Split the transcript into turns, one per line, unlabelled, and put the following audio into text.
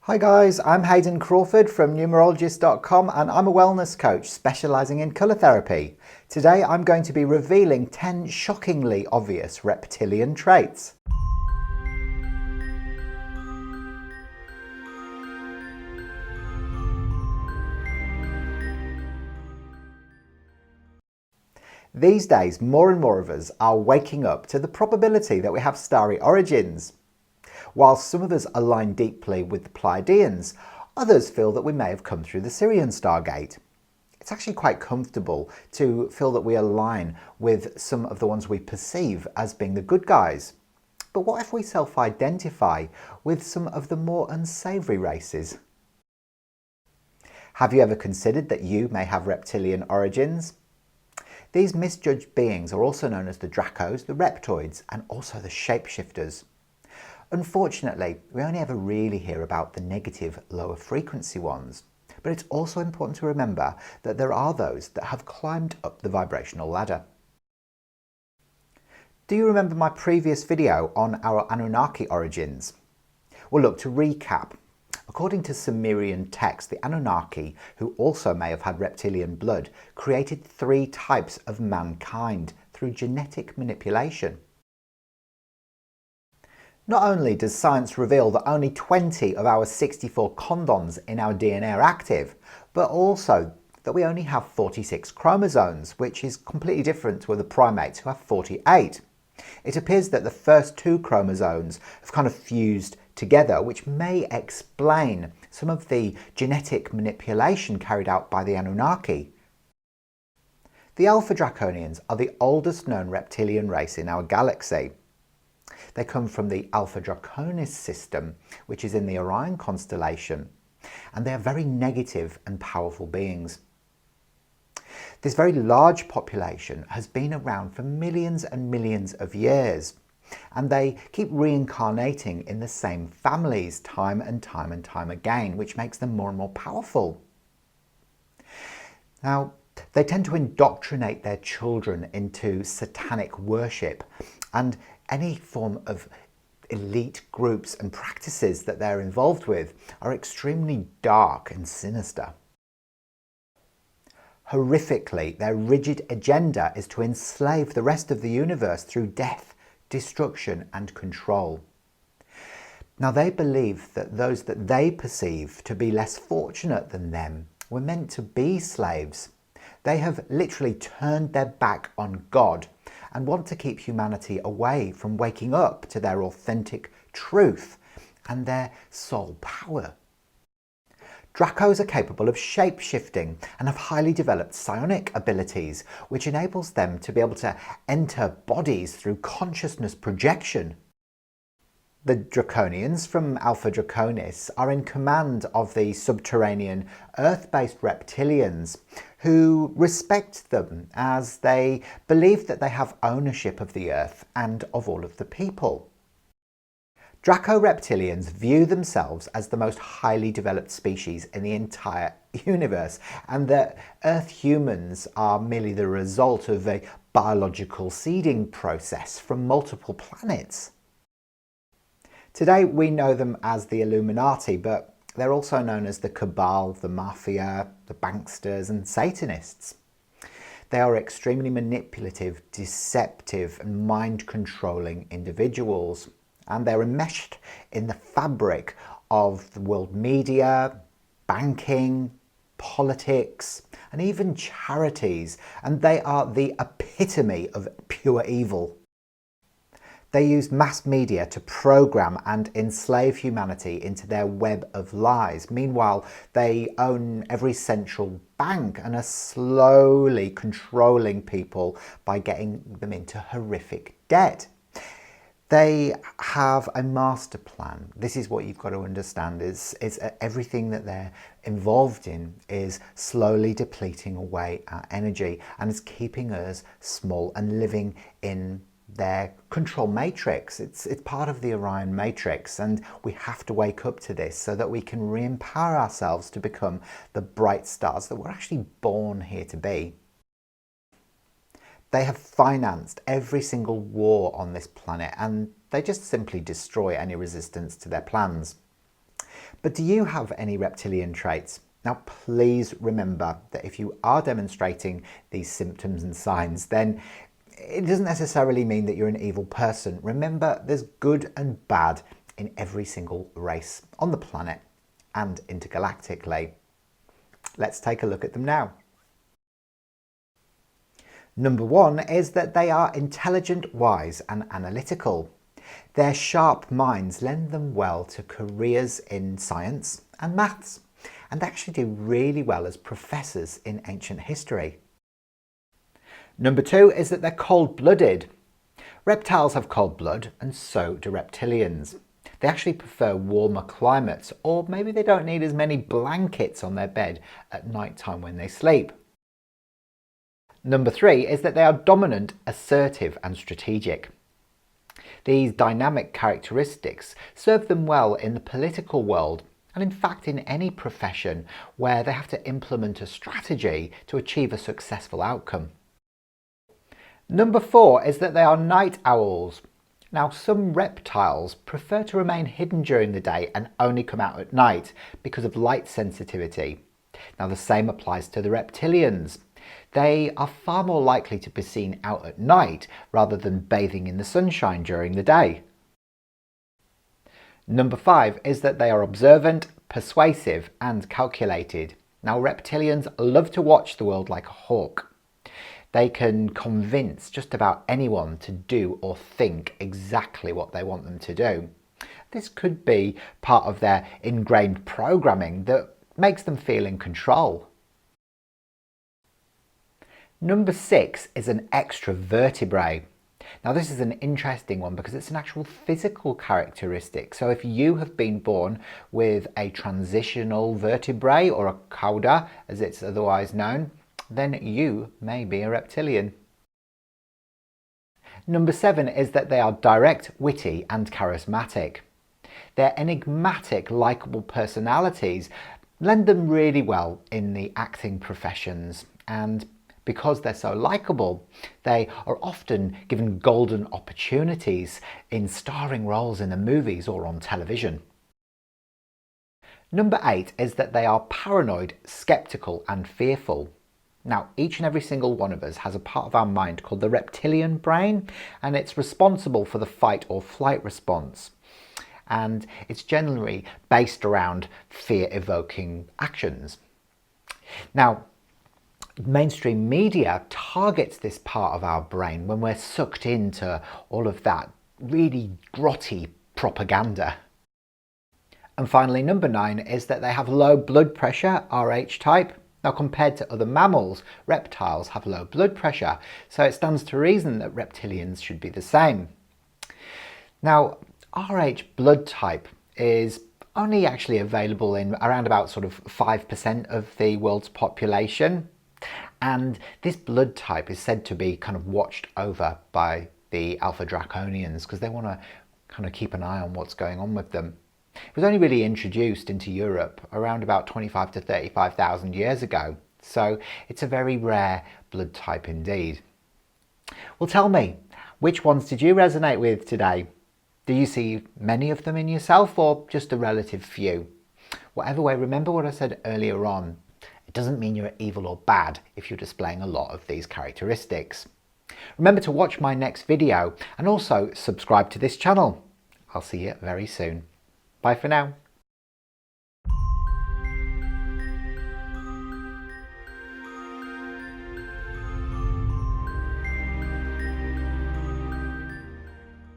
Hi guys, I'm Hayden Crawford from Numerologist.com and I'm a wellness coach specialising in colour therapy. Today I'm going to be revealing 10 shockingly obvious reptilian traits. These days, more and more of us are waking up to the probability that we have starry origins. While some of us align deeply with the Pleiadians, others feel that we may have come through the Syrian Stargate. It's actually quite comfortable to feel that we align with some of the ones we perceive as being the good guys. But what if we self-identify with some of the more unsavoury races? Have you ever considered that you may have reptilian origins? These misjudged beings are also known as the Dracos, the Reptoids, and also the Shapeshifters. Unfortunately, we only ever really hear about the negative, lower frequency ones, but it's also important to remember that there are those that have climbed up the vibrational ladder. Do you remember my previous video on our Anunnaki origins? Well, look, to recap, according to Sumerian text, the Anunnaki, who also may have had reptilian blood, created 3 types of mankind through genetic manipulation. Not only does science reveal that only 20 of our 64 codons in our DNA are active, but also that we only have 46 chromosomes, which is completely different to other primates who have 48. It appears that the first 2 chromosomes have kind of fused together, which may explain some of the genetic manipulation carried out by the Anunnaki. The Alpha Draconians are the oldest known reptilian race in our galaxy. They come from the Alpha Draconis system, which is in the Orion constellation, and they are very negative and powerful beings. This very large population has been around for millions and millions of years, and they keep reincarnating in the same families time and time again, which makes them more and more powerful. Now, they tend to indoctrinate their children into satanic worship and any form of elite groups and practices that they're involved with are extremely dark and sinister. Horrifically, their rigid agenda is to enslave the rest of the universe through death, destruction and control. Now, they believe that those that they perceive to be less fortunate than them were meant to be slaves. They have literally turned their back on God and want to keep humanity away from waking up to their authentic truth and their soul power. Dracos are capable of shape-shifting and have highly developed psionic abilities, which enables them to be able to enter bodies through consciousness projection. The Draconians from Alpha Draconis are in command of the subterranean Earth-based reptilians, who respect them as they believe that they have ownership of the Earth and of all of the people. Draco reptilians view themselves as the most highly developed species in the entire universe, and that Earth humans are merely the result of a biological seeding process from multiple planets. Today we know them as the Illuminati, but they're also known as the Cabal, the Mafia, the Banksters and Satanists. They are extremely manipulative, deceptive and mind-controlling individuals, and they're enmeshed in the fabric of the world media, banking, politics and even charities, and they are the epitome of pure evil. They use mass media to program and enslave humanity into their web of lies. Meanwhile, they own every central bank and are slowly controlling people by getting them into horrific debt. They have a master plan. This is what you've got to understand, is everything that they're involved in is slowly depleting away our energy and is keeping us small and living in their control matrix. It's part of the Orion matrix, and we have to wake up to this so that we can re-empower ourselves to become the bright stars that we're actually born here to be. They have financed every single war on this planet, and they just simply destroy any resistance to their plans. But do you have any reptilian traits? Now, please remember that if you are demonstrating these symptoms and signs, then it doesn't necessarily mean that you're an evil person. Remember, there's good and bad in every single race on the planet and intergalactically. Let's take a look at them now. Number one is that they are intelligent, wise and analytical. Their sharp minds lend them well to careers in science and maths, and actually do really well as professors in ancient history. Number two is that they're cold-blooded. Reptiles have cold blood, and so do reptilians. They actually prefer warmer climates, or maybe they don't need as many blankets on their bed at night time when they sleep. Number three is that they are dominant, assertive and strategic. These dynamic characteristics serve them well in the political world, and in fact in any profession where they have to implement a strategy to achieve a successful outcome. Number four is that they are night owls. Now, some reptiles prefer to remain hidden during the day and only come out at night because of light sensitivity. Now, the same applies to the reptilians. They are far more likely to be seen out at night rather than bathing in the sunshine during the day. Number five is that they are observant, persuasive and calculated. Now, reptilians love to watch the world like a hawk. They can convince just about anyone to do or think exactly what they want them to do. This could be part of their ingrained programming that makes them feel in control. Number six is an extra vertebrae. Now, this is an interesting one because it's an actual physical characteristic. So if you have been born with a transitional vertebrae, or a cauda as it's otherwise known, then you may be a reptilian. Number seven is that they are direct, witty and charismatic. Their enigmatic, likeable personalities lend them really well in the acting professions, and because they're so likeable, they are often given golden opportunities in starring roles in the movies or on television. Number eight is that they are paranoid, skeptical and fearful. Now, each and every single one of us has a part of our mind called the reptilian brain, and it's responsible for the fight or flight response. And it's generally based around fear-evoking actions. Now, mainstream media targets this part of our brain when we're sucked into all of that really grotty propaganda. And finally, number nine is that they have low blood pressure, Rh type. Now, compared to other mammals, reptiles have low blood pressure, so it stands to reason that reptilians should be the same. Now, Rh blood type is only actually available in around about sort of 5% of the world's population. And this blood type is said to be kind of watched over by the Alpha Draconians because they want to kind of keep an eye on what's going on with them. It was only really introduced into Europe around about 25 to 35,000 years ago. So it's a very rare blood type indeed. Well, tell me, which ones did you resonate with today? Do you see many of them in yourself, or just a relative few? Whatever way, remember what I said earlier on. It doesn't mean you're evil or bad if you're displaying a lot of these characteristics. Remember to watch my next video and also subscribe to this channel. I'll see you very soon. Bye for now.